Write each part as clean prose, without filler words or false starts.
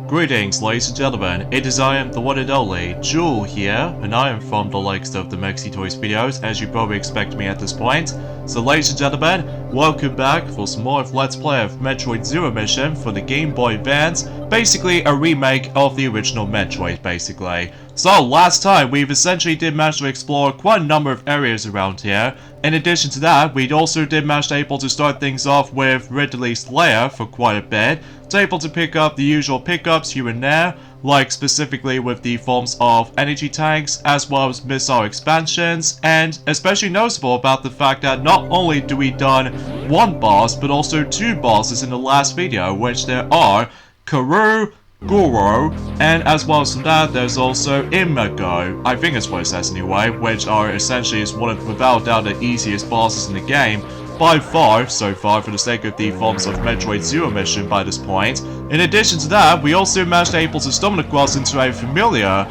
Greetings, ladies and gentlemen, it is I am the one and only, Jewel here, and I am from the likes of the Mexi Toys videos, as you probably expect me at this point. So ladies and gentlemen, welcome back for some more of Let's Play of Metroid Zero Mission for the Game Boy Advance, basically a remake of the original Metroid, basically. So last time, we've essentially did manage to explore quite a number of areas around here. In addition to that, we also did manage to able to start things off with Ridley's lair for quite a bit, to able to pick up the usual pickups here and there, like specifically with the forms of energy tanks as well as missile expansions, and especially noticeable about the fact that not only do we done one boss but also two bosses in the last video, which there are Karu, Goro, and as well as that, there's also Imago, I think that's what it says anyway, which are essentially is one of, without doubt, the easiest bosses in the game, by far, so far, for the sake of the forms of Metroid Zero Mission by this point. In addition to that, we also managed to able to stumble across into a familiar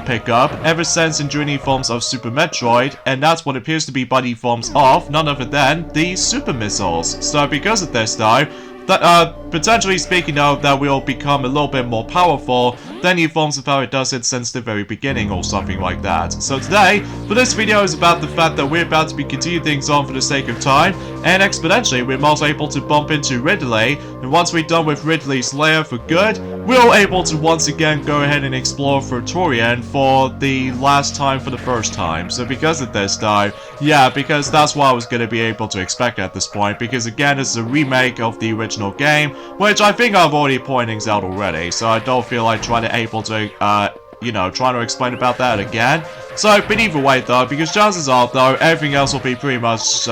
pickup ever since in the forms of Super Metroid, and that's what appears to be by the forms of none other than the Super Missiles. So because of this though, that, potentially speaking though, that will become a little bit more powerful than the forms of how it does it since the very beginning or something like that. So today, for this video is about the fact that we're about to be continuing things on for the sake of time, and exponentially we're also able to bump into Ridley, and once we're done with Ridley's lair for good, we're able to once again go ahead and explore for Tourian for the last time for the first time. So because of this though, yeah, because that's what I was going to be able to expect at this point, because again, it's a remake of the original game, which I think I've already pointed things out already, so I don't feel like trying to able to, trying to explain about that again. So, but either way though, because chances are though, everything else will be pretty much,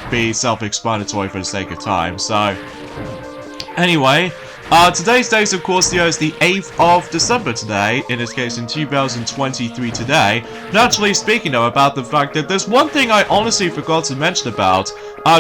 be self-explanatory for the sake of time, so. Anyway, today's date, of course, is the 8th of December today, in this case in 2023 today. Naturally speaking though, about the fact that there's one thing I honestly forgot to mention about,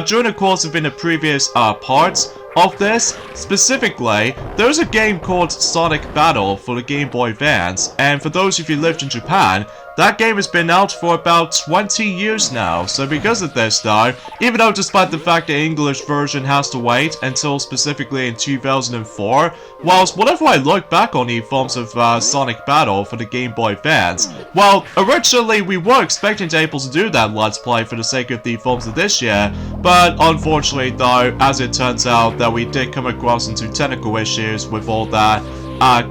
during the course of in the previous, parts of this. Specifically, there's a game called Sonic Battle for the Game Boy Advance, and for those of you who lived in Japan, that game has been out for about 20 years now. So because of this though, even though despite the fact the English version has to wait until specifically in 2004, whilst whenever I look back on the forms of Sonic Battle for the Game Boy Advance, well, originally we were expecting to be able to do that Let's Play for the sake of the forms of this year, but unfortunately though, as it turns out that we did come across into technical issues with all that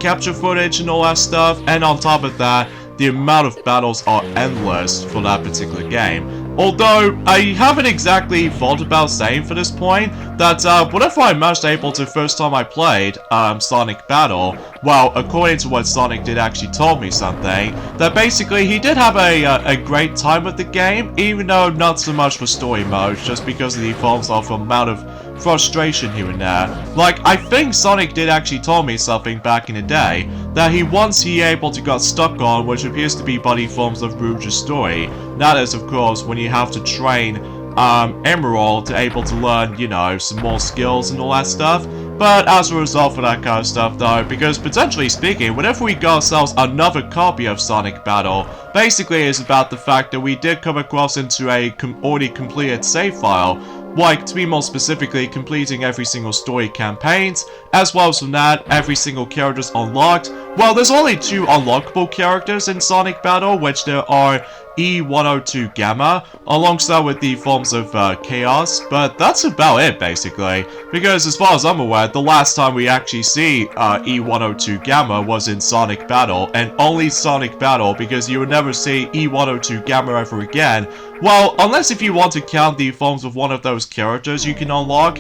capture footage and all that stuff, and on top of that, the amount of battles are endless for that particular game. Although, I haven't exactly thought about saying for this point that whenever I managed able to first time I played Sonic Battle, well, according to what Sonic did actually told me something, that basically he did have a great time with the game, even though not so much for story mode, just because of the forms of amount of frustration here and there. Like, I think Sonic did actually tell me something back in the day, that he once able to got stuck on, which appears to be body forms of Rouge's story. That is, of course, when you have to train Emerald to able to learn, you know, some more skills and all that stuff. But as a result of that kind of stuff though, because potentially speaking, whenever we got ourselves another copy of Sonic Battle, basically it's about the fact that we did come across into a already completed save file, like, to be more specifically, completing every single story campaigns, as well as from that, every single character's unlocked. Well, there's only 2 unlockable characters in Sonic Battle, which there are E102 Gamma, alongside with the forms of Chaos, but that's about it, basically. Because as far as I'm aware, the last time we actually see E102 Gamma was in Sonic Battle, and only Sonic Battle, because you would never see E102 Gamma ever again. Well, unless if you want to count the forms of one of those characters you can unlock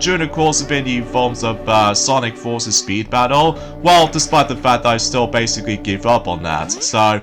during the course of the forms of Sonic Forces Speed Battle, well, despite the fact that I still basically give up on that, so.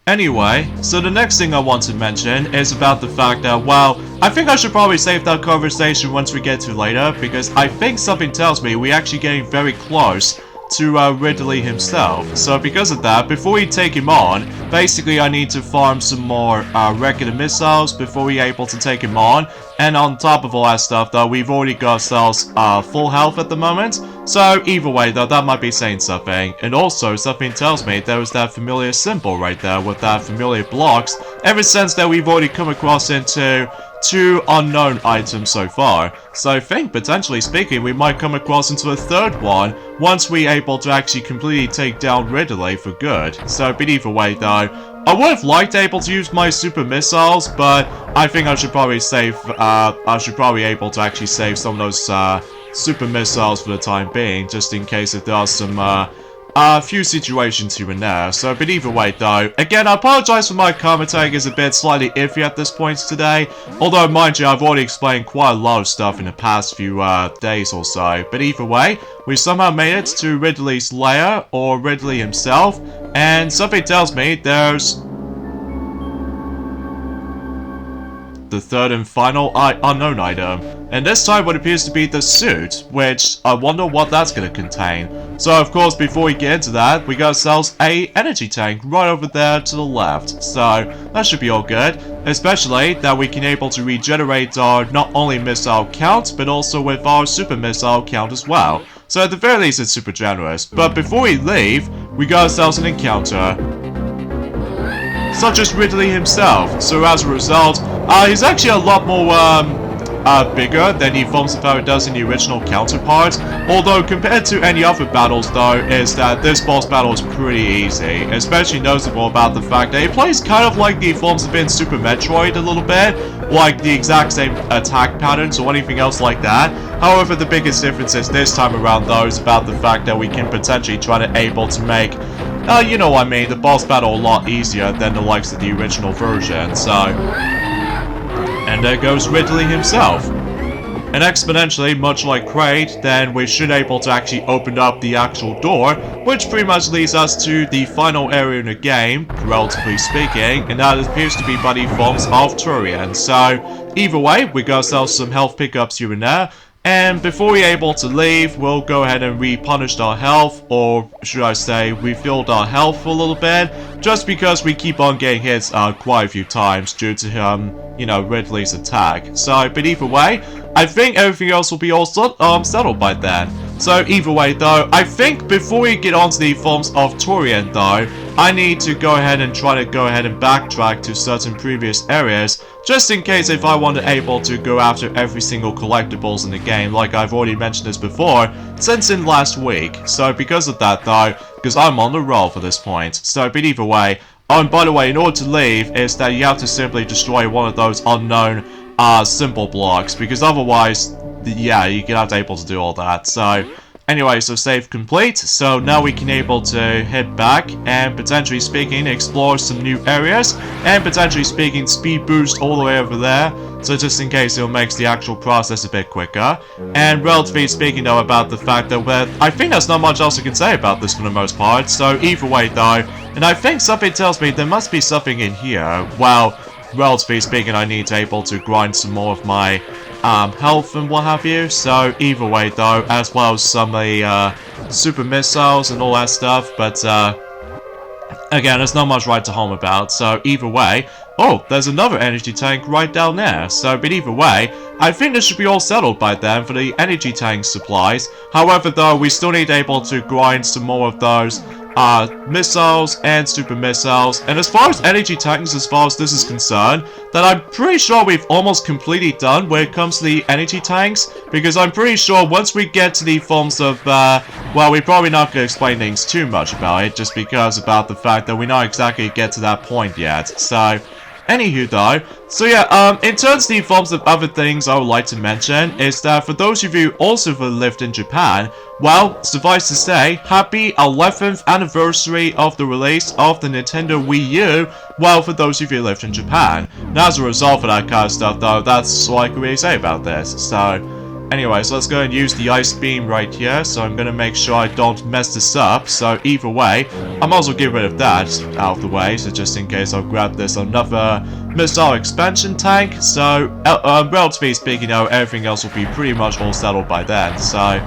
Anyway, so the next thing I want to mention is about the fact that, well, I think I should probably save that conversation once we get to later, because I think something tells me we're actually getting very close to Ridley himself. So because of that, before we take him on, basically I need to farm some more regular missiles before we're able to take him on. And on top of all that stuff though, we've already got ourselves full health at the moment. So either way though, that might be saying something. And also, something tells me there was that familiar symbol right there with that familiar blocks, ever since that we've already come across into 2 unknown items so far. So I think, potentially speaking, we might come across into a 3rd one once we're able to actually completely take down Ridley for good. So, but either way though, I would have liked able to use my super missiles, but I think I should probably able to actually save some of those super missiles for the time being, just in case if there are some few situations here and there. So, but either way though, again, I apologize for my commentating is a bit slightly iffy at this point today, although mind you, I've already explained quite a lot of stuff in the past few days or so. But either way, we somehow made it to Ridley's lair, or Ridley himself, and something tells me there's the 3rd and final unknown item, and this time what appears to be the suit, which I wonder what that's going to contain. So of course, before we get into that, we got ourselves a energy tank right over there to the left, so that should be all good, especially that we can able to regenerate our not only missile count, but also with our super missile count as well. So at the very least, it's super generous. But before we leave, we got ourselves an encounter, such as Ridley himself. So as a result, he's actually a lot more bigger than he forms of how it does in the original counterpart. Although compared to any other battles though, is that this boss battle is pretty easy. Especially noticeable about the fact that it plays kind of like the forms of in Super Metroid a little bit, like the exact same attack patterns or anything else like that. However, the biggest difference is this time around though is about the fact that we can potentially try to able to make you know what I mean, the boss battle a lot easier than the likes of the original version, so... And there goes Ridley himself. And exponentially, much like Kraid, then we should able to actually open up the actual door, which pretty much leads us to the final area in the game, relatively speaking, and that appears to be by the forms of Tourian. So, either way, we got ourselves some health pickups here and there. And before we're able to leave, we'll go ahead and replenished our health, or should I say, refilled our health for a little bit, just because we keep on getting hit quite a few times due to, you know, Ridley's attack. So, but either way, I think everything else will be all settled by then. So either way though, I think before we get onto the forms of Tourian though, I need to go ahead and try to backtrack to certain previous areas, just in case if I want to able to go after every single collectibles in the game, like I've already mentioned this before, since in last week. So because of that though, because I'm on the roll for this point. So but either way, oh and by the way, in order to leave, is that you have to simply destroy one of those unknown symbol blocks, because otherwise, yeah, you're gonna have to able to do all that. So anyway, so save complete. So now we can able to head back and potentially speaking explore some new areas, and potentially speaking speed boost all the way over there, so just in case it makes the actual process a bit quicker. And relatively speaking though about the fact that I think there's not much else I can say about this for the most part. So either way though, and I think something tells me there must be something in here. Well, relatively speaking, I need to able to grind some more of my health and what have you. So either way though, as well as some of the super missiles and all that stuff, but again, there's not much right to home about. So either way, oh, there's another energy tank right down there. So but either way, I think this should be all settled by then for the energy tank supplies. However though, we still need able to grind some more of those missiles and super missiles. And as far as energy tanks, as far as this is concerned, that I'm pretty sure we've almost completely done when it comes to the energy tanks, because I'm pretty sure once we get to the forms of, well, we're probably not going to explain things too much about it, just because about the fact that we not exactly get to that point yet. So anywho though, so yeah, in terms of the forms of other things I would like to mention, is that for those of you also who lived in Japan, well, suffice to say, happy 11th anniversary of the release of the Nintendo Wii U, well, for those of you who lived in Japan. Now, as a result of that kind of stuff though, that's all I can really say about this. So anyway, so let's go and use the ice beam right here, so I'm gonna make sure I don't mess this up. So either way, I might as well get rid of that out of the way, so just in case I'll grab this another missile expansion tank. So relatively speaking though, everything else will be pretty much all settled by then. So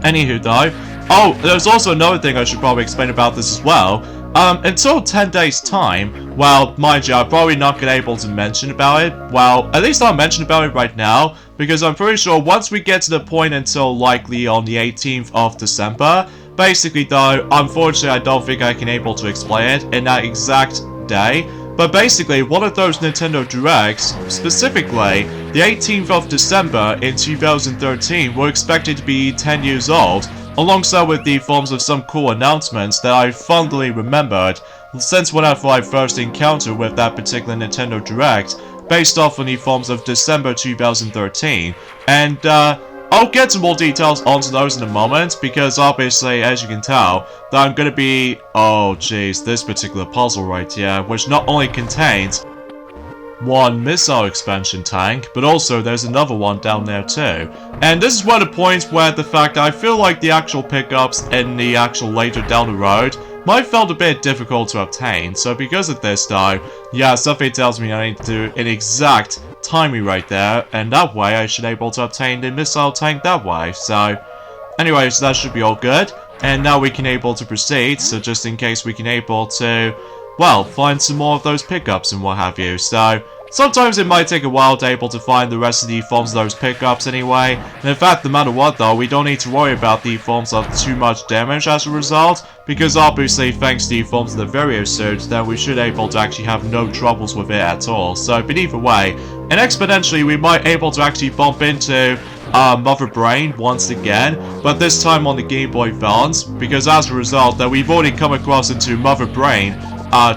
anywho though, oh, there's also another thing I should probably explain about this as well, until 10 days time, well, mind you, I'm probably not gonna be able to mention about it. Well, at least I'll mention about it right now, because I'm pretty sure once we get to the point until likely on the 18th of December, basically though, unfortunately I don't think I can able to explain it in that exact day. But basically, one of those Nintendo Directs, specifically, the 18th of December in 2013, were expected to be 10 years old, alongside with the forms of some cool announcements that I fondly remembered since whenever I first encountered with that particular Nintendo Direct, based off on the forms of December 2013. And, I'll get some more details onto those in a moment, because obviously, as you can tell, that I'm gonna be... Oh jeez, this particular puzzle right here, which not only contains one missile expansion tank, but also there's another one down there too. And this is one of the points where the fact I feel like the actual pickups in the actual later down the road might felt a bit difficult to obtain. So because of this though, yeah, something tells me I need to do an exact timing right there, and that way I should be able to obtain the missile tank that way. So anyways, that should be all good, and now we can able to proceed. So just in case we can able to, well, find some more of those pickups and what have you. So sometimes it might take a while to able to find the rest of the forms of those pickups anyway. And in fact, no matter what though, we don't need to worry about the forms of too much damage as a result, because obviously thanks to the forms of the Vario suit, then we should able to actually have no troubles with it at all. So but either way, and exponentially we might able to actually bump into Mother Brain once again, but this time on the Game Boy Advance, because as a result that we've already come across into Mother Brain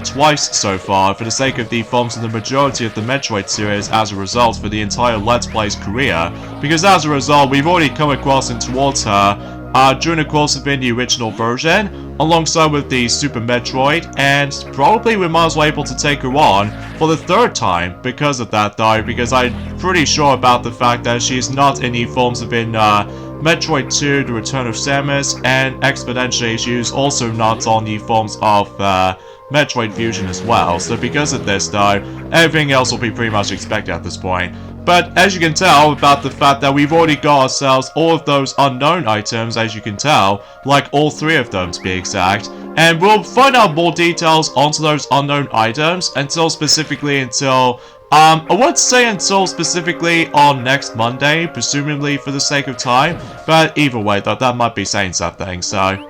twice so far, for the sake of the forms of the majority of the Metroid series as a result for the entire Let's Play's career, because as a result we've already come across and towards her during the course of in the original version, alongside with the Super Metroid, and probably we might as well able to take her on for the third time because of that though, because I'm pretty sure about the fact that she's not in the forms of in Metroid 2, The Return of Samus, and exponentially she's also not on the forms of Metroid Fusion as well. So because of this though, everything else will be pretty much expected at this point. But as you can tell about the fact that we've already got ourselves all of those unknown items, as you can tell, like all three of them to be exact, and we'll find out more details onto those unknown items until I would say until specifically on next Monday, presumably for the sake of time, but either way though, that might be saying something, so...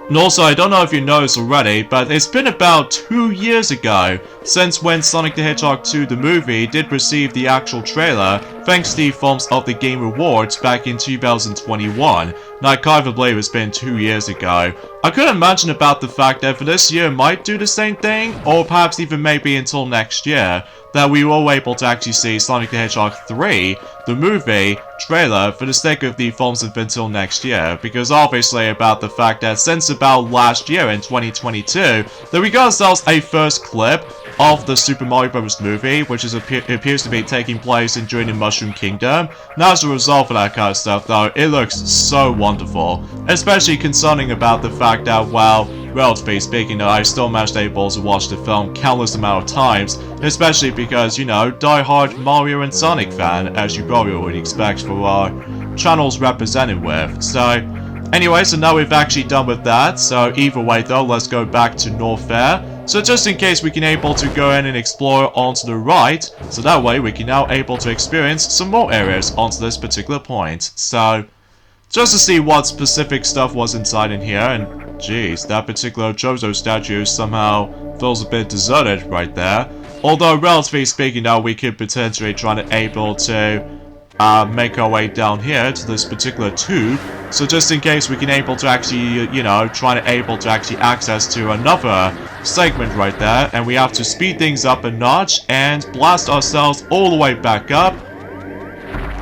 And also, I don't know if you noticed already, but it's been about 2 years ago since when Sonic the Hedgehog 2 the movie did receive the actual trailer, thanks to the forms of the Game Awards back in 2021. And I can't even believe it's been 2 years ago. I couldn't imagine about the fact that for this year might do the same thing, or perhaps even maybe until next year, that we were able to actually see Sonic the Hedgehog 3, the movie, trailer for the sake of the forms of until next year, because obviously about the fact that since about last year in 2022, that we got ourselves a first clip of the Super Mario Bros. Movie, which appears to be taking place during the Mushroom Kingdom. Now as a result of that kind of stuff though, it looks so wonderful, especially concerning about the fact that, well, relatively speaking, I still managed able to watch the film countless amount of times, especially because, you know, die-hard Mario and Sonic fan, as you probably already expect for our channels represented with. So, anyway, so now we've actually done with that, so either way though, let's go back to North Fair. So just in case we can able to go in and explore onto the right, so that way we can now able to experience some more areas onto this particular point. So, just to see what specific stuff was inside in here, and jeez, that particular Jozo statue somehow feels a bit deserted right there. Although, relatively speaking now, we could potentially try to able to make our way down here to this particular tube. So just in case we can able to actually, you know, try to able to actually access to another segment right there, and we have to speed things up a notch and blast ourselves all the way back up.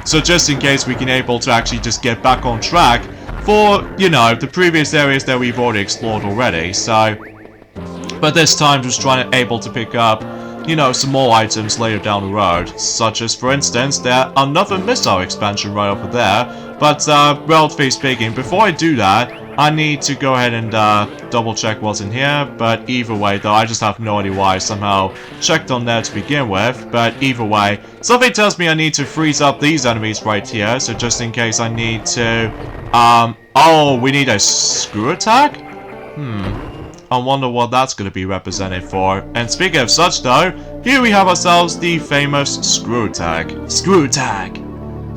So just in case we can able to actually just get back on track for, you know, the previous areas that we've already explored already. So, but this time just trying to able to pick up, you know, some more items later down the road, such as, for instance, there another missile expansion right over there. But relatively speaking, before I do that, I need to go ahead and double check what's in here. But either way though, I just have no idea why I somehow checked on there to begin with. But either way, something tells me I need to freeze up these enemies right here. So just in case I need to, oh, we need a screw attack? I wonder what that's going to be represented for. And speaking of such though, here we have ourselves the famous screw attack. Screw attack!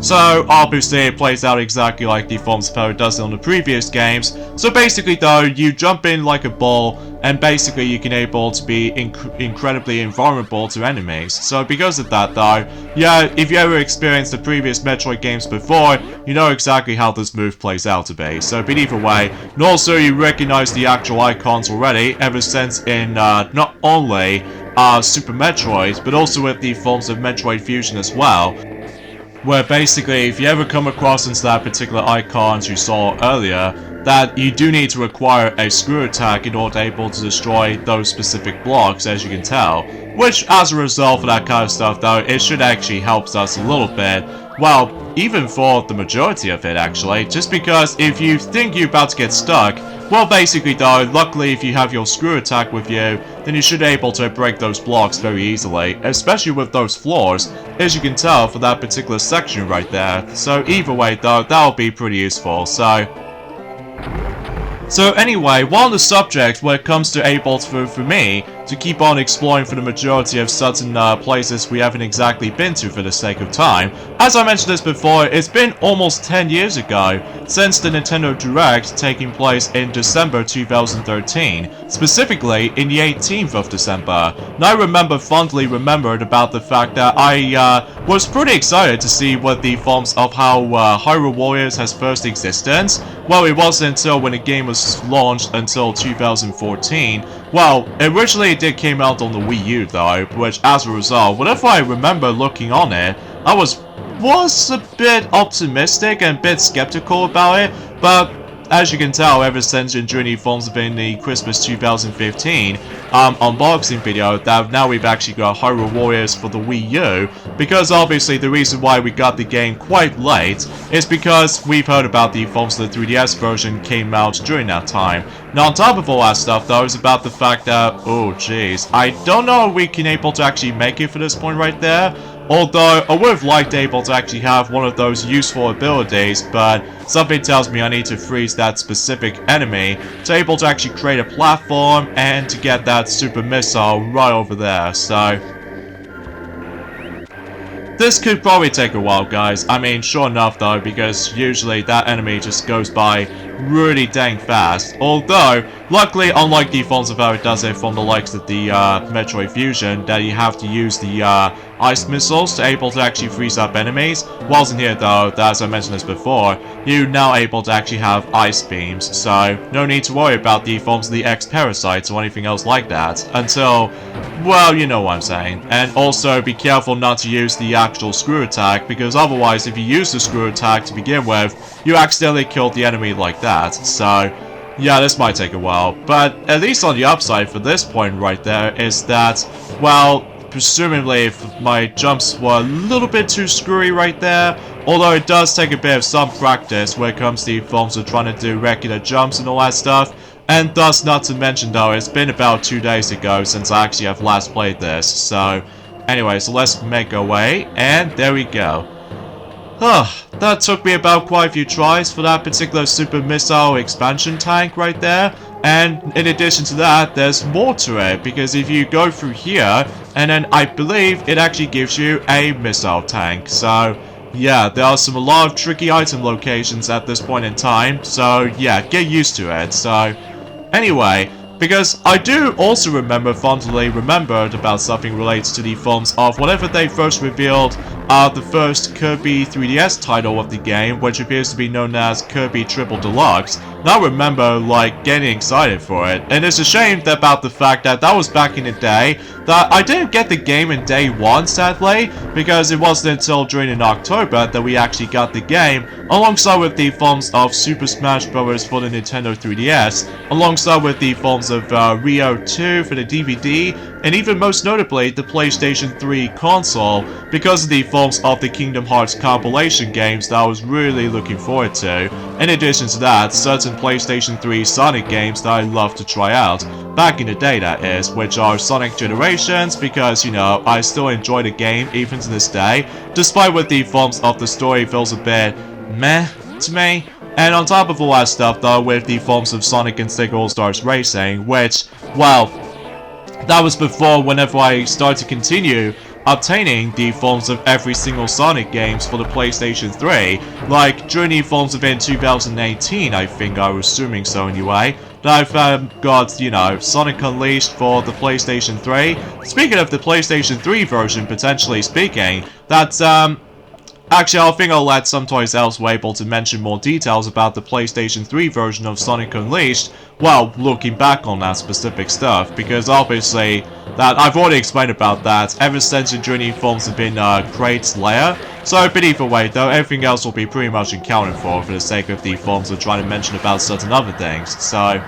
So, obviously it plays out exactly like the forms of how it does it on the previous games. So basically though, you jump in like a ball, and basically you can able to be incredibly invulnerable to enemies. So because of that though, yeah, if you ever experienced the previous Metroid games before, you know exactly how this move plays out to be. So but either way, and also you recognize the actual icons already, ever since in not only Super Metroid, but also with the forms of Metroid Fusion as well. Where basically, if you ever come across into that particular icons you saw earlier, that you do need to acquire a screw attack in order to able to destroy those specific blocks, as you can tell. Which, as a result of that kind of stuff though, it should actually help us a little bit. Well, even for the majority of it actually, just because if you think you're about to get stuck, well basically though, luckily if you have your screw attack with you, then you should be able to break those blocks very easily, especially with those floors, as you can tell for that particular section right there. So either way though, that'll be pretty useful. So anyway, while on the subject, when it comes to able to, for me, to keep on exploring for the majority of certain places we haven't exactly been to for the sake of time, as I mentioned this before, it's been almost 10 years ago since the Nintendo Direct taking place in December 2013, specifically in the 18th of December. And I fondly remembered about the fact that I was pretty excited to see what the forms of how Hyrule Warriors has first existence. Well, it wasn't until when the game was launched until 2014. Well, originally it did came out on the Wii U though, which as a result, whenever I remember looking on it, I was a bit optimistic and a bit skeptical about it, but as you can tell, ever since during the forms of in the Christmas 2015 unboxing video, that now we've actually got Hyrule Warriors for the Wii U, because obviously the reason why we got the game quite late is because we've heard about the forms of the 3DS version came out during that time. Now on top of all that stuff though, is about the fact that, oh jeez, I don't know if we can able to actually make it for this point right there. Although, I would have liked able to actually have one of those useful abilities, but something tells me I need to freeze that specific enemy to able to actually create a platform and to get that super missile right over there, so this could probably take a while, guys. I mean, sure enough though, because usually that enemy just goes by really dang fast. Although, luckily, unlike the forms of how it does it from the likes of the Metroid Fusion, that you have to use the ice missiles to able to actually freeze up enemies. Whilst in here though, as I mentioned this before, you're now able to actually have ice beams, so no need to worry about the forms of the X-Parasites or anything else like that, until, well, you know what I'm saying. And also be careful not to use the actual screw attack, because otherwise if you use the screw attack to begin with, you accidentally killed the enemy like that, so yeah, this might take a while. But at least on the upside for this point right there is that, well, presumably if my jumps were a little bit too screwy right there, although it does take a bit of some practice when it comes to the forms of trying to do regular jumps and all that stuff, and thus not to mention though, it's been about 2 days ago since I actually have last played this, so anyway, so let's make our way, and there we go. That took me about quite a few tries for that particular super missile expansion tank right there. And in addition to that, there's more to it, because if you go through here, and then I believe it actually gives you a missile tank. So yeah, there are a lot of tricky item locations at this point in time, so yeah, get used to it. So anyway, because I do also fondly remembered about something related to the forms of whenever they first revealed the first Kirby 3DS title of the game, which appears to be known as Kirby Triple Deluxe. And I remember, like, getting excited for it. And it's a shame about the fact that that was back in the day, that I didn't get the game in day one, sadly, because it wasn't until during in October that we actually got the game, alongside with the forms of Super Smash Bros. For the Nintendo 3DS, alongside with the forms of Rio 2 for the DVD, and even most notably the PlayStation 3 console, because of the forms of the Kingdom Hearts compilation games that I was really looking forward to. In addition to that, certain PlayStation 3 Sonic games that I love to try out, back in the day that is, which are Sonic Generations, because, you know, I still enjoy the game even to this day, despite what the forms of the story feels a bit meh to me. And on top of all that stuff though, with the forms of Sonic and Sega All-Stars Racing, which, well, that was before whenever I started to continue obtaining the forms of every single Sonic games for the PlayStation 3. Like, during the forms of in 2018, I think, I was assuming so anyway, that I've got, you know, Sonic Unleashed for the PlayStation 3. Speaking of the PlayStation 3 version, potentially speaking, that's, actually, I think I'll let some toys else were able to mention more details about the PlayStation 3 version of Sonic Unleashed, well, looking back on that specific stuff, because obviously, that I've already explained about that ever since the journey forms have been Crate's lair. So, but either way, though, everything else will be pretty much accounted for the sake of the forms of trying to mention about certain other things, so...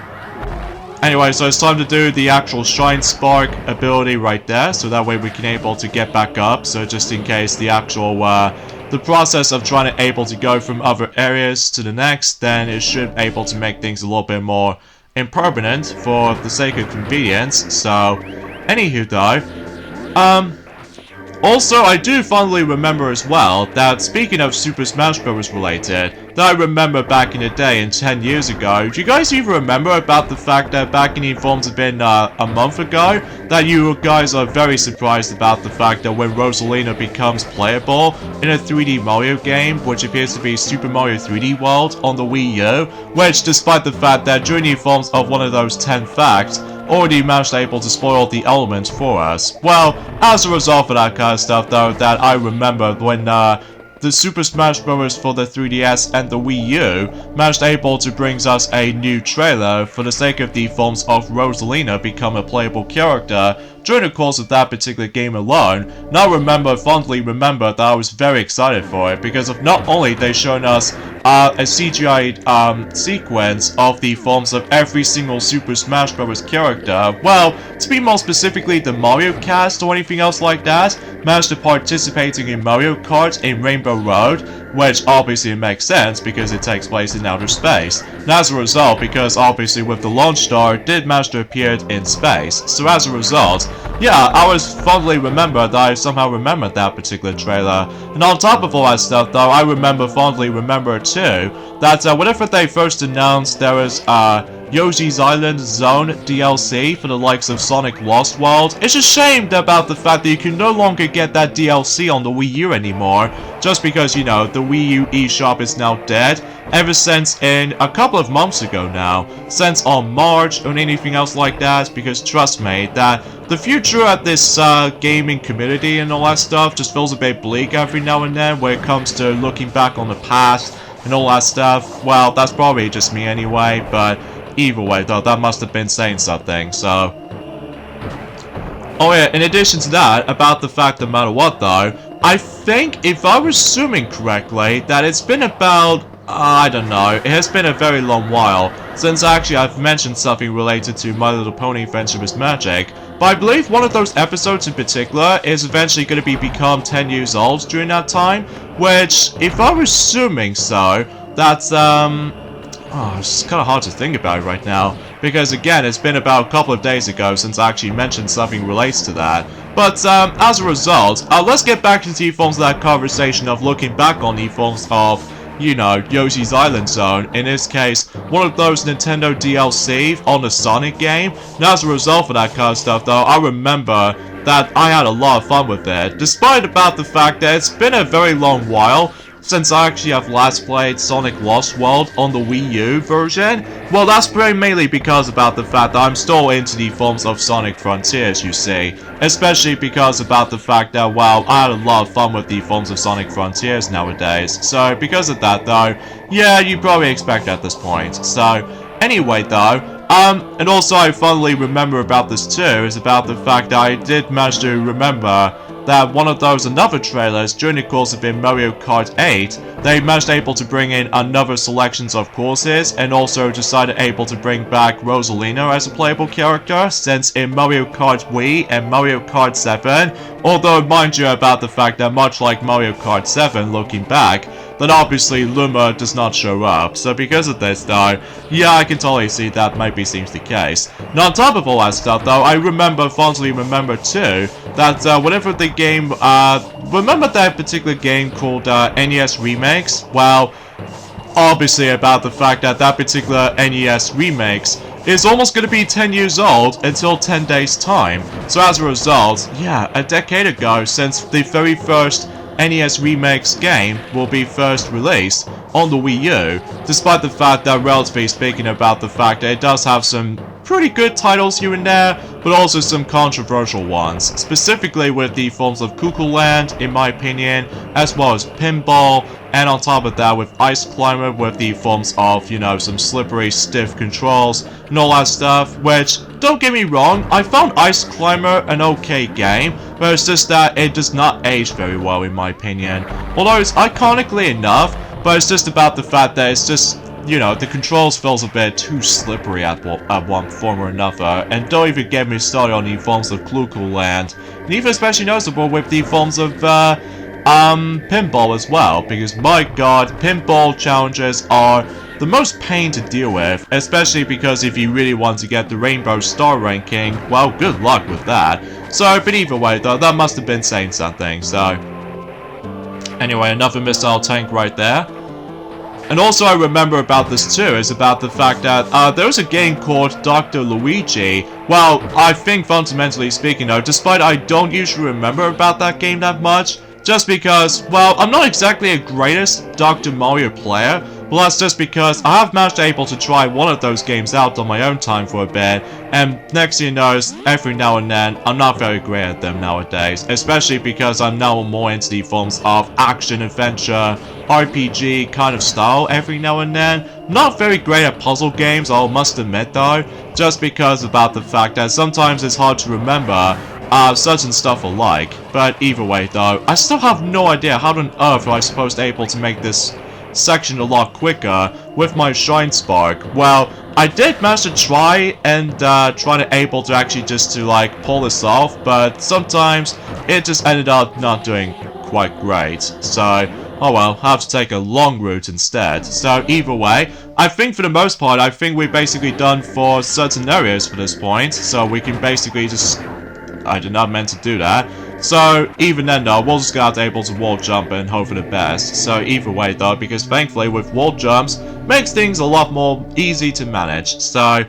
Anyway, so it's time to do the actual Shine Spark ability right there, so that way we can able to get back up, so just in case the actual, the process of trying to able to go from other areas to the next, then it should be able to make things a little bit more impermanent for the sake of convenience, so... Anywho though, also, I do fondly remember as well that speaking of Super Smash Bros. Related, that I remember back in the day and 10 years ago, do you guys even remember about the fact that back in the forms have been a month ago, that you guys are very surprised about the fact that when Rosalina becomes playable in a 3D Mario game, which appears to be Super Mario 3D World on the Wii U, which despite the fact that during the forms of one of those 10 facts, already managed able to spoil the elements for us. Well, as a result of that kind of stuff though, that I remember when the Super Smash Bros. For the 3DS and the Wii U managed able to bring us a new trailer for the sake of the forms of Rosalina become a playable character during the course of that particular game alone. And I fondly remember that I was very excited for it because of not only they shown us a CGI sequence of the forms of every single Super Smash Bros. Character, well, to be more specifically the Mario cast or anything else like that, managed to participating in Mario Kart in Rainbow Road, which obviously makes sense because it takes place in outer space. And as a result, because obviously with the launch star, it did manage to appear in space. So as a result, yeah, I was fondly remember that I somehow remembered that particular trailer. And on top of all that stuff though, I fondly remember too, that whenever they first announced there was Yoshi's Island Zone DLC for the likes of Sonic Lost World, it's a shame about the fact that you can no longer get that DLC on the Wii U anymore, just because, you know, the Wii U eShop is now dead, ever since in a couple of months ago now, since on March or anything else like that, because trust me, that the future at this gaming community and all that stuff just feels a bit bleak every now and then when it comes to looking back on the past and all that stuff. Well, that's probably just me anyway, but either way though, that must have been saying something, so... Oh yeah, in addition to that, about the fact no matter what though, I think, if I was assuming correctly, that it's been about, I don't know, it has been a very long while since actually I've mentioned something related to My Little Pony Friendship is Magic, but I believe one of those episodes in particular is eventually going to become 10 years old during that time, which, if I was assuming so, that's, it's kind of hard to think about it right now, because again, it's been about a couple of days ago since I actually mentioned something relates to that. But, as a result, let's get back to the forms of that conversation of looking back on the forms of, you know, Yoshi's Island Zone, in this case, one of those Nintendo DLC on the Sonic game. And as a result of that kind of stuff though, I remember that I had a lot of fun with it, despite about the fact that it's been a very long while since I actually have last played Sonic Lost World on the Wii U version. Well, that's pretty mainly because about the fact that I'm still into the forms of Sonic Frontiers, you see. Especially because about the fact that, well, I had a lot of fun with the forms of Sonic Frontiers nowadays. So, because of that though, yeah, you probably expect at this point. So, anyway though, and also I fondly remember about this too, is about the fact that I did manage to remember that one of those another trailers during the course of in Mario Kart 8, they managed able to bring in another selections of courses and also decided able to bring back Rosalina as a playable character, since in Mario Kart Wii and Mario Kart 7, although mind you about the fact that much like Mario Kart 7 looking back, that obviously Luma does not show up, so because of this though, yeah, I can totally see that maybe seems the case. Now on top of all that stuff though, I fondly remember too, that whenever the game, remember that particular game called NES Remakes? Well, obviously about the fact that that particular NES remakes is almost going to be 10 years old until 10 days time. So as a result, yeah, a decade ago since the very first NES Remakes game will be first released on the Wii U, despite the fact that, relatively speaking, about the fact that it does have some pretty good titles here and there, but also some controversial ones, specifically with the forms of Cuckoo Land, in my opinion, as well as Pinball, and on top of that with Ice Climber with the forms of, you know, some slippery, stiff controls and all that stuff, which, don't get me wrong, I found Ice Climber an okay game, but it's just that it does not age very well in my opinion. Although it's iconically enough, but it's just about the fact that it's just, you know, the controls feels a bit too slippery at one form or another, and don't even get me started on the forms of Cuckoo Land, and even especially noticeable with the forms of, pinball as well, because my god, pinball challenges are the most pain to deal with, especially because if you really want to get the Rainbow Star ranking, well, good luck with that. So, but either way though, that must have been saying something, so. Anyway, another missile tank right there. And also I remember about this too, is about the fact that there was a game called Dr. Luigi. Well, I think fundamentally speaking though, despite I don't usually remember about that game that much, just because, well, I'm not exactly a greatest Dr. Mario player, well that's just because I have managed able to try one of those games out on my own time for a bit, and next thing you know, every now and then, I'm not very great at them nowadays, especially because I'm now more into the forms of action-adventure, RPG kind of style every now and then. Not very great at puzzle games, I must admit though, just because about the fact that sometimes it's hard to remember certain stuff alike. But either way though, I still have no idea how on earth am I supposed to able to make this section a lot quicker with my Shine Spark. Well, I did manage to try and try to able to actually just to like pull this off, but sometimes it just ended up not doing quite great. So, oh well, I have to take a long route instead. So either way, I think for the most part, I think we're basically done for certain areas for this point. So we can basically just, I did not meant to do that. So even then though, we'll just get able to wall jump and hope for the best. So either way though, because thankfully with wall jumps, makes things a lot more easy to manage. So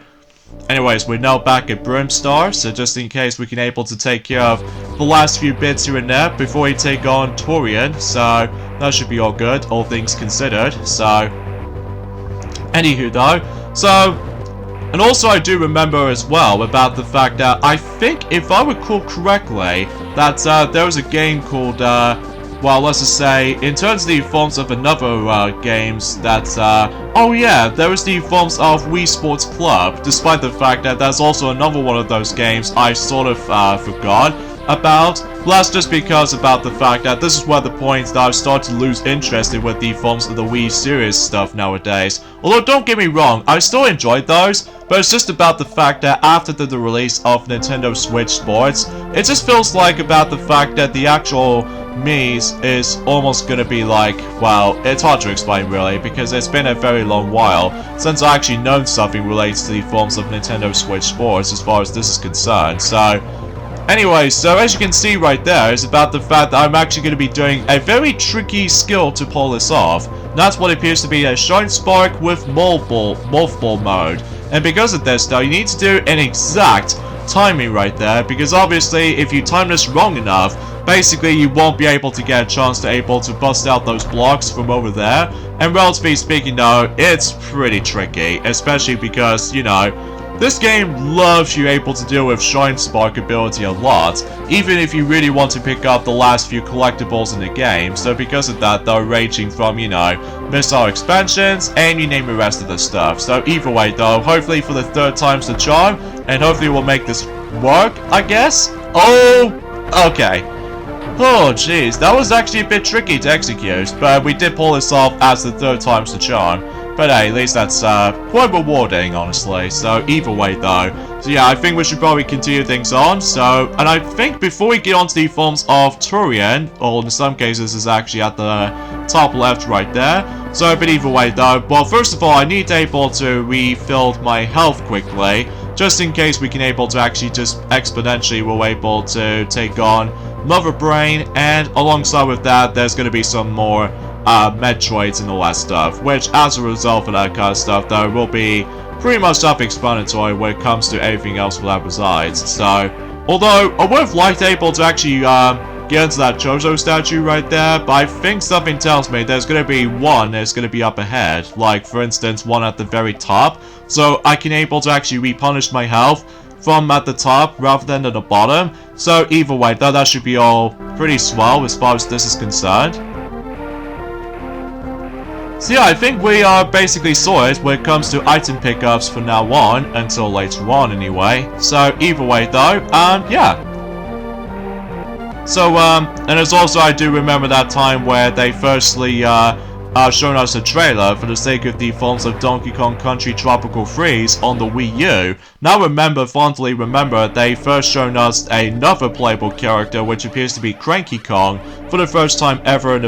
anyways, we're now back at Brimstar, so just in case we can able to take care of the last few bits here and there before we take on Tourian. So that should be all good, all things considered. So anywho though, so and also I do remember as well about the fact that I think, if I recall correctly, that there was a game called, well, let's just say, in terms of the forms of another games that, oh yeah, there was the forms of Wii Sports Club, despite the fact that that's also another one of those games I sort of forgot about. Well, that's just because about the fact that this is where the point that I've started to lose interest in with the forms of the Wii series stuff nowadays. Although don't get me wrong, I still enjoyed those, but it's just about the fact that after the release of Nintendo Switch Sports, it just feels like about the fact that the actual Mii's is almost gonna be like, well, it's hard to explain really, because it's been a very long while since I actually known something related to the forms of Nintendo Switch Sports as far as this is concerned. So anyway, so as you can see right there, is about the fact that I'm actually going to be doing a very tricky skill to pull this off. And that's what appears to be a Shine Spark with multiple mode. And because of this though, you need to do an exact timing right there, because obviously if you time this wrong enough, basically you won't be able to get a chance to bust out those blocks from over there. And relatively speaking though, it's pretty tricky, especially because, you know, this game loves you able to deal with Shine Spark ability a lot, even if you really want to pick up the last few collectibles in the game. So because of that, they're ranging from, you know, missile expansions, and you name the rest of the stuff. So either way though, hopefully for the third time's the charm, and hopefully we'll make this work, I guess? Oh, okay. Oh jeez, that was actually a bit tricky to execute, but we did pull this off as the third time's the charm. But hey, at least that's quite rewarding, honestly. So either way though, so yeah, I think we should probably continue things on. So, and I think before we get onto the forms of Tourian, or in some cases is actually at the top left right there. So, but either way though, well, first of all, I need to able to refill my health quickly, just in case we can able to actually just exponentially we're able to take on Mother Brain, and alongside with that, there's going to be some more Metroids and all that stuff, which as a result of that kind of stuff, though, will be pretty much self-explanatory when it comes to everything else that resides. So, although I would have liked able to actually get into that Jojo statue right there, but I think something tells me there's going to be one that's going to be up ahead, like for instance one at the very top, so I can able to actually replenish my health from at the top rather than at the bottom. So either way, though, that should be all pretty swell as far as this is concerned. So yeah, I think we are basically sorted when it comes to item pickups from now on, until later on anyway. So either way though, yeah. So, and there's also, I do remember that time where they firstly, shown us a trailer for the sake of the forms of Donkey Kong Country Tropical Freeze on the Wii U. Now fondly remember, they first shown us another playable character, which appears to be Cranky Kong, for the first time ever in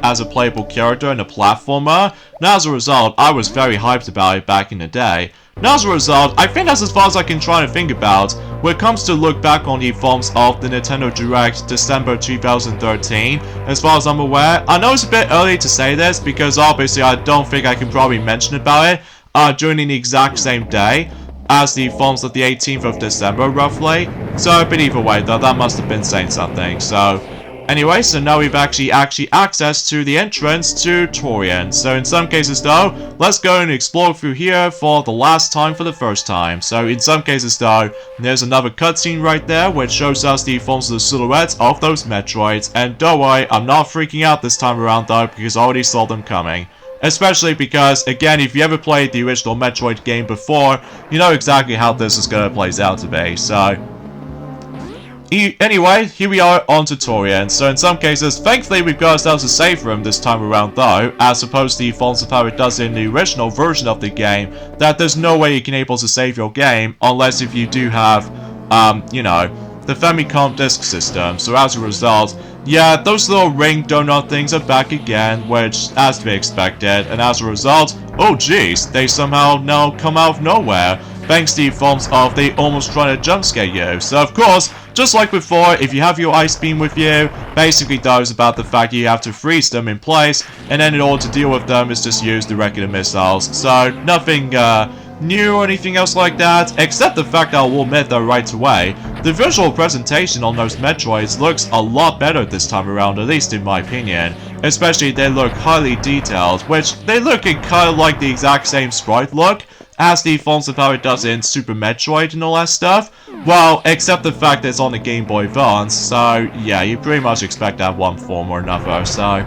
as a playable character in a platformer. Now as a result, I was very hyped about it back in the day. Now as a result, I think that's as far as I can try to think about when it comes to look back on the forms of the Nintendo Direct December 2013. As far as I'm aware, I know it's a bit early to say this because obviously I don't think I can probably mention about it during the exact same day as the forms of the 18th of December roughly. So but either way though, that must have been saying something. So anyway, so now we've actually access to the entrance to Tourian. So in some cases though, let's go and explore through here for the last time for the first time. So in some cases though, there's another cutscene right there which shows us the forms of the silhouettes of those Metroids. And don't worry, I'm not freaking out this time around though, because I already saw them coming. Especially because, again, if you ever played the original Metroid game before, you know exactly how this is going to play out to be. So anyway, here we are on Tourian. So in some cases, thankfully we've got ourselves a save room this time around though, as opposed to the forms of how it does in the original version of the game, that there's no way you can able to save your game unless if you do have, you know, the Famicom disk system. So as a result, yeah, those little ring donut things are back again, which as to be expected, and as a result, oh jeez, they somehow now come out of nowhere, thanks to the forms of they almost trying to jump scare you. So of course, just like before, if you have your ice beam with you, basically does about the fact you have to freeze them in place, and then in order to deal with them is just use the regular missiles. So nothing new or anything else like that, except the fact that I will admit that right away, the visual presentation on those Metroids looks a lot better this time around, at least in my opinion. Especially they look highly detailed, which they look in kind of like the exact same sprite look as the forms of how it does in Super Metroid and all that stuff. Well, except the fact that it's on the Game Boy Advance, so yeah, you pretty much expect that one form or another, so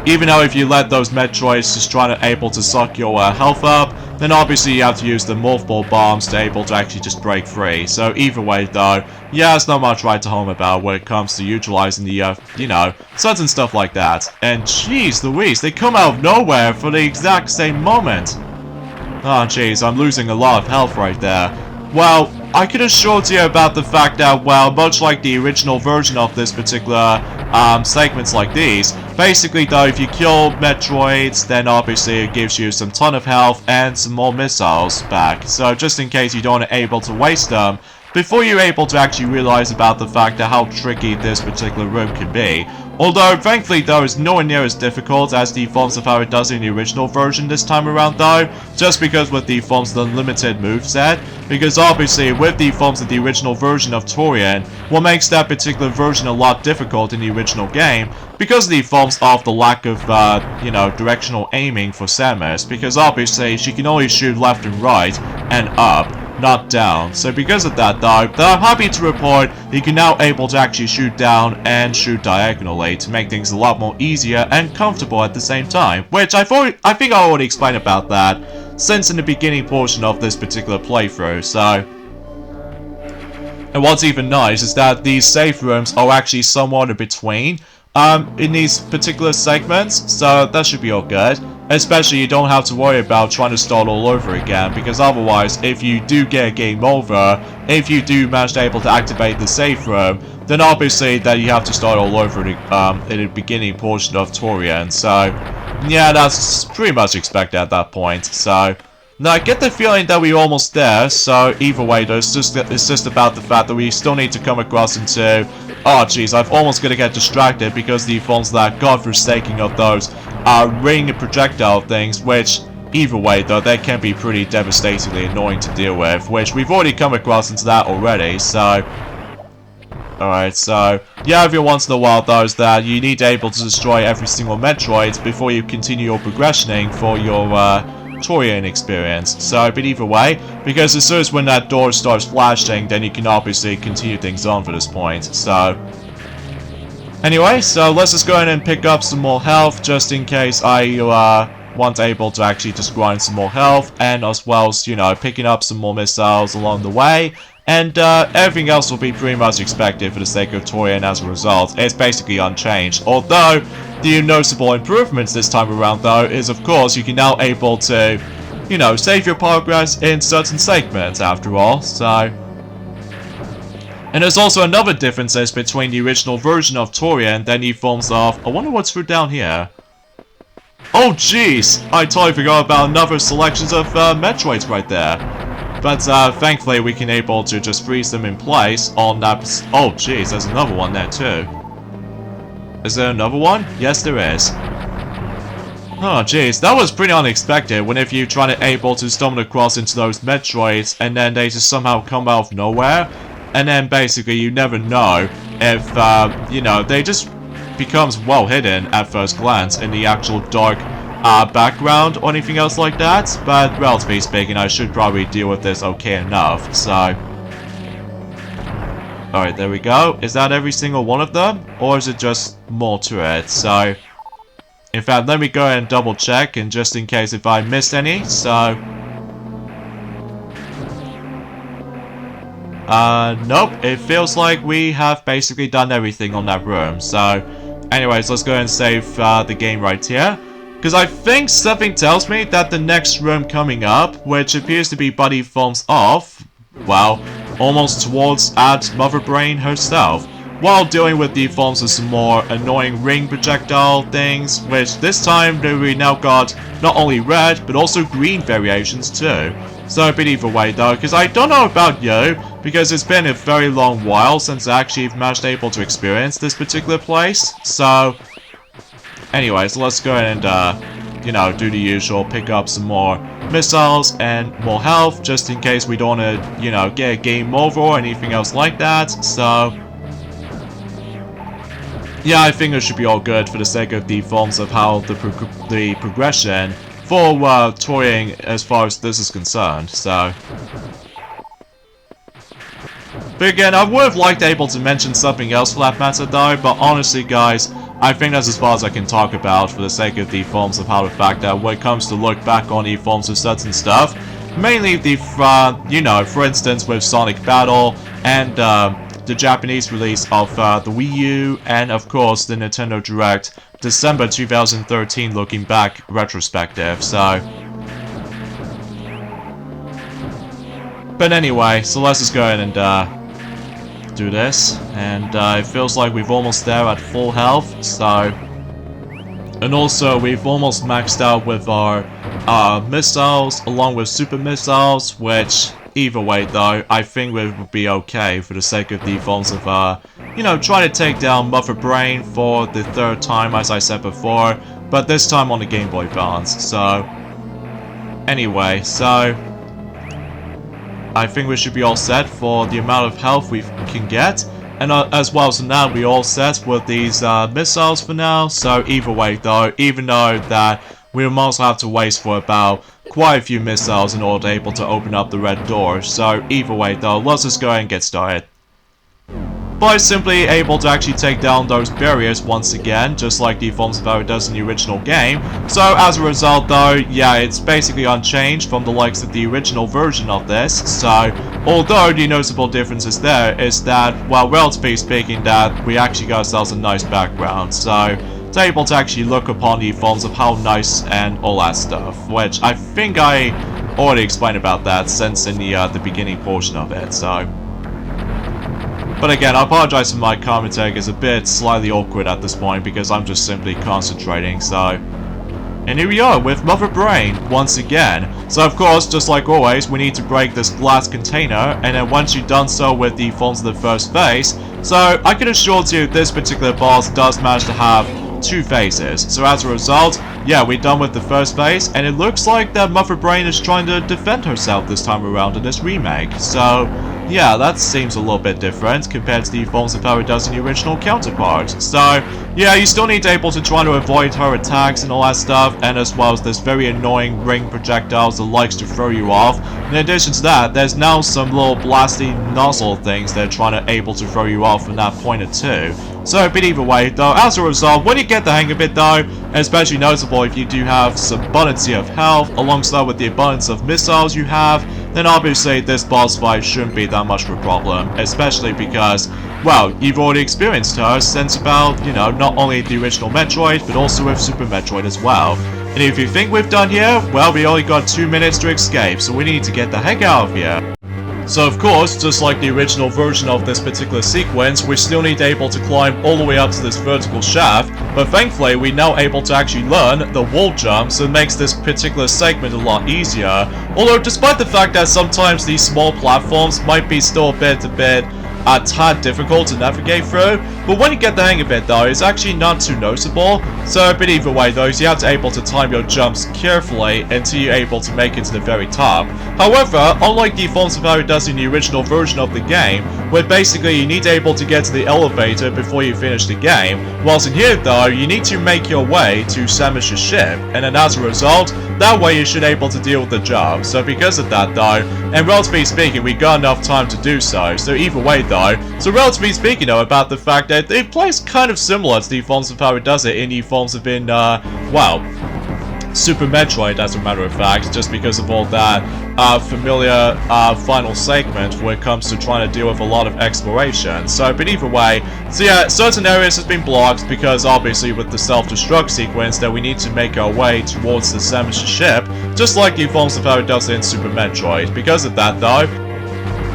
even though if you let those Metroids just try to able to suck your health up, then obviously you have to use the multiple bombs to able to actually just break free. So either way though, yeah, it's not much right to home about when it comes to utilizing the, you know, certain stuff like that. And jeez Louise, they come out of nowhere for the exact same moment. Oh jeez, I'm losing a lot of health right there. Well, I could assure you about the fact that, well, much like the original version of this particular segments like these, basically though, if you kill Metroids, then obviously it gives you some ton of health and some more missiles back. So just in case you don't able to waste them, before you're able to actually realize about the fact that how tricky this particular room can be. Although, thankfully though, it's nowhere near as difficult as the forms of how it does in the original version this time around though, just because with the forms of the limited moveset, because obviously with the forms of the original version of Tourian, what makes that particular version a lot difficult in the original game, because of the forms of the lack of, you know, directional aiming for Samus, because obviously she can only shoot left and right, and up, not down. So because of that though, I'm happy to report you can now able to actually shoot down and shoot diagonally to make things a lot more easier and comfortable at the same time, which I think I already explained about that since in the beginning portion of this particular playthrough. So, and what's even nice is that these safe rooms are actually somewhat in between in these particular segments, so that should be all good. Especially you don't have to worry about trying to start all over again, because otherwise if you do get a game over, if you do manage to able to activate the safe room, then obviously that you have to start all over in the beginning portion of Tourian. So yeah, that's pretty much expected at that point. So now I get the feeling that we're almost there, so either way though, it's just about the fact that we still need to come across into Oh jeez, I've almost gonna get distracted because the forms that godforsaking of those ring projectile things, which either way though, they can be pretty devastatingly annoying to deal with, which we've already come across into that already, so... Alright, so, yeah, every once in a while though is that you need to be able to destroy every single Metroid before you continue your progressioning for your Tourian experience. So, but either way, because as soon as when that door starts flashing, then you can obviously continue things on for this point, so... Anyway, so let's just go ahead and pick up some more health, just in case I want able to actually just grind some more health, and as well as, you know, picking up some more missiles along the way. And everything else will be pretty much expected for the sake of Tourian as a result. It's basically unchanged. Although, the noticeable improvements this time around though is of course you can now able to, you know, save your progress in certain segments after all, so... And there's also another differences between the original version of Tourian than the forms of... I wonder what's through down here. Oh jeez! I totally forgot about another selections of Metroids right there. But thankfully we can able to just freeze them in place on that... Oh jeez, there's another one there too. Is there another one? Yes there is. Oh jeez, that was pretty unexpected whenever you try to able to stumble across into those Metroids and then they just somehow come out of nowhere. And then basically you never know if, you know, they just becomes well hidden at first glance in the actual dark background or anything else like that, but relatively speaking I should probably deal with this okay enough, so... Alright, there we go. Is that every single one of them? Or is it just more to it? So... In fact, let me go ahead and double check, and just in case if I missed any, so... Nope, it feels like we have basically done everything on that room, so... Anyways, let's go ahead and save the game right here. Because I think something tells me that the next room coming up, which appears to be Buddy Forms off, well, almost towards at Mother Brain herself, while dealing with the forms of some more annoying ring projectile things, which this time we now got not only red, but also green variations too. So, but either way though, because I don't know about you, because it's been a very long while since I actually managed able to experience this particular place, so... Anyways, let's go ahead and, you know, do the usual, pick up some more missiles and more health, just in case we don't want to, you know, get a game over or anything else like that, so... Yeah, I think it should be all good for the sake of the forms of how the progression for Tourian as far as this is concerned, so... But again, I would have liked able to mention something else for that matter though, but honestly guys, I think that's as far as I can talk about for the sake of the forms of how the fact that when it comes to look back on the forms of certain stuff, mainly the, you know, for instance with Sonic Battle and the Japanese release of the Wii U, and of course the Nintendo Direct December 2013 looking back retrospective, so... But anyway, so let's just go ahead and do this, and it feels like we've almost there at full health, so... And also, we've almost maxed out with our missiles, along with super missiles, which, either way though, I think we would be okay for the sake of the forms of, you know, try to take down Mother Brain for the third time, as I said before, but this time on the Game Boy Advance, so... Anyway, so... I think we should be all set for the amount of health we can get, and as well as now we're all set with these missiles for now, so either way though, even though that we must have to waste for about quite a few missiles in order to able to open up the red door, so either way though, let's just go ahead and get started. By simply able to actually take down those barriers once again, just like the forms of how it does in the original game. So as a result though, yeah, it's basically unchanged from the likes of the original version of this, so although the noticeable difference is there is that, well, relatively speaking, that we actually got ourselves a nice background, so it's able to actually look upon the forms of how nice and all that stuff, which I think I already explained about that since in the beginning portion of it, so... But again, I apologize for my commentary, it's a bit slightly awkward at this point because I'm just simply concentrating, so... And here we are with Mother Brain, once again. So of course, just like always, we need to break this glass container, and then once you've done so with the forms of the first phase, So I can assure you this particular boss does manage to have 2 phases. So as a result, yeah, we're done with the first phase, and it looks like that Mother Brain is trying to defend herself this time around in this remake. So yeah, that seems a little bit different compared to the forms of how it does in the original counterpart. So yeah, you still need to able to try to avoid her attacks and all that stuff, and as well as this very annoying ring projectiles that likes to throw you off. In addition to that, there's now some little blasty nozzle things that are trying to able to throw you off from that point too. So, but either way, though, as a result, when you get the hang of it, though, especially noticeable if you do have some abundance of health, alongside with the abundance of missiles you have, then obviously this boss fight shouldn't be that much of a problem, especially because, well, you've already experienced her since about, you know, not only the original Metroid, but also with Super Metroid as well. And if you think we've done here, well, we only got 2 minutes to escape, so we need to get the heck out of here. So of course, just like the original version of this particular sequence, we still need to able to climb all the way up to this vertical shaft, but thankfully we're now able to actually learn the wall jump, so it makes this particular segment a lot easier. Although despite the fact that sometimes these small platforms might be still a tad difficult to navigate through, but when you get the hang of it though, it's actually not too noticeable. So but either way though, you have to able to time your jumps carefully until you're able to make it to the very top. However, unlike the forms of how it does in the original version of the game, where basically you need to able to get to the elevator before you finish the game, whilst in here though, you need to make your way to Samus's ship, and then as a result, that way you should able to deal with the job. So because of that though, and relatively speaking, we got enough time to do so, so either way though, so relatively speaking though, about the fact that it plays kind of similar to the forms of how it does it in the forms of well, Super Metroid as a matter of fact, just because of all that familiar final segment where it comes to trying to deal with a lot of exploration. So, but either way, so yeah, certain areas have been blocked because obviously with the self-destruct sequence that we need to make our way towards the Samus ship, just like the forms of how it does it in Super Metroid. Because of that though,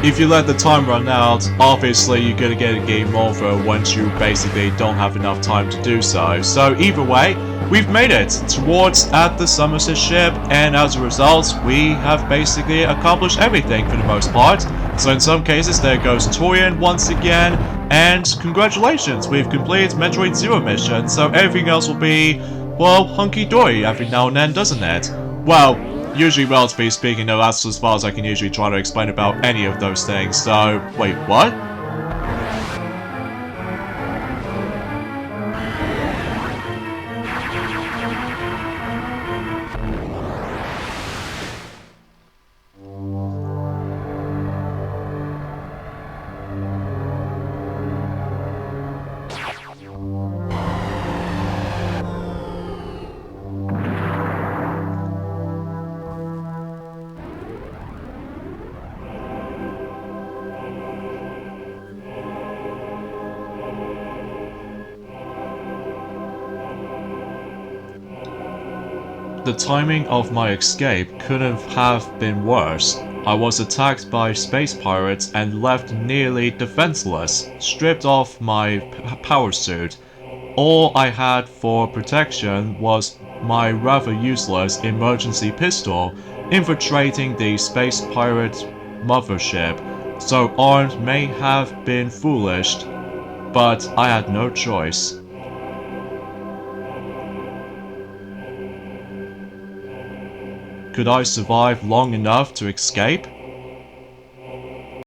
if you let the time run out, obviously you're gonna get a game over once you basically don't have enough time to do so. So either way, we've made it towards at the Samus ship, and as a result, we have basically accomplished everything for the most part. So in some cases, there goes Tourian once again, and congratulations, we've completed Metroid Zero mission, so everything else will be, well, hunky-dory every now and then, doesn't it? Well, usually, relatively speaking, though, that's as far as I can usually try to explain about any of those things, so... Wait, what? The timing of my escape couldn't have been worse. I was attacked by space pirates and left nearly defenseless, stripped off my power suit. All I had for protection was my rather useless emergency pistol, infiltrating the space pirate mothership. So armed may have been foolish, but I had no choice. Could I survive long enough to escape?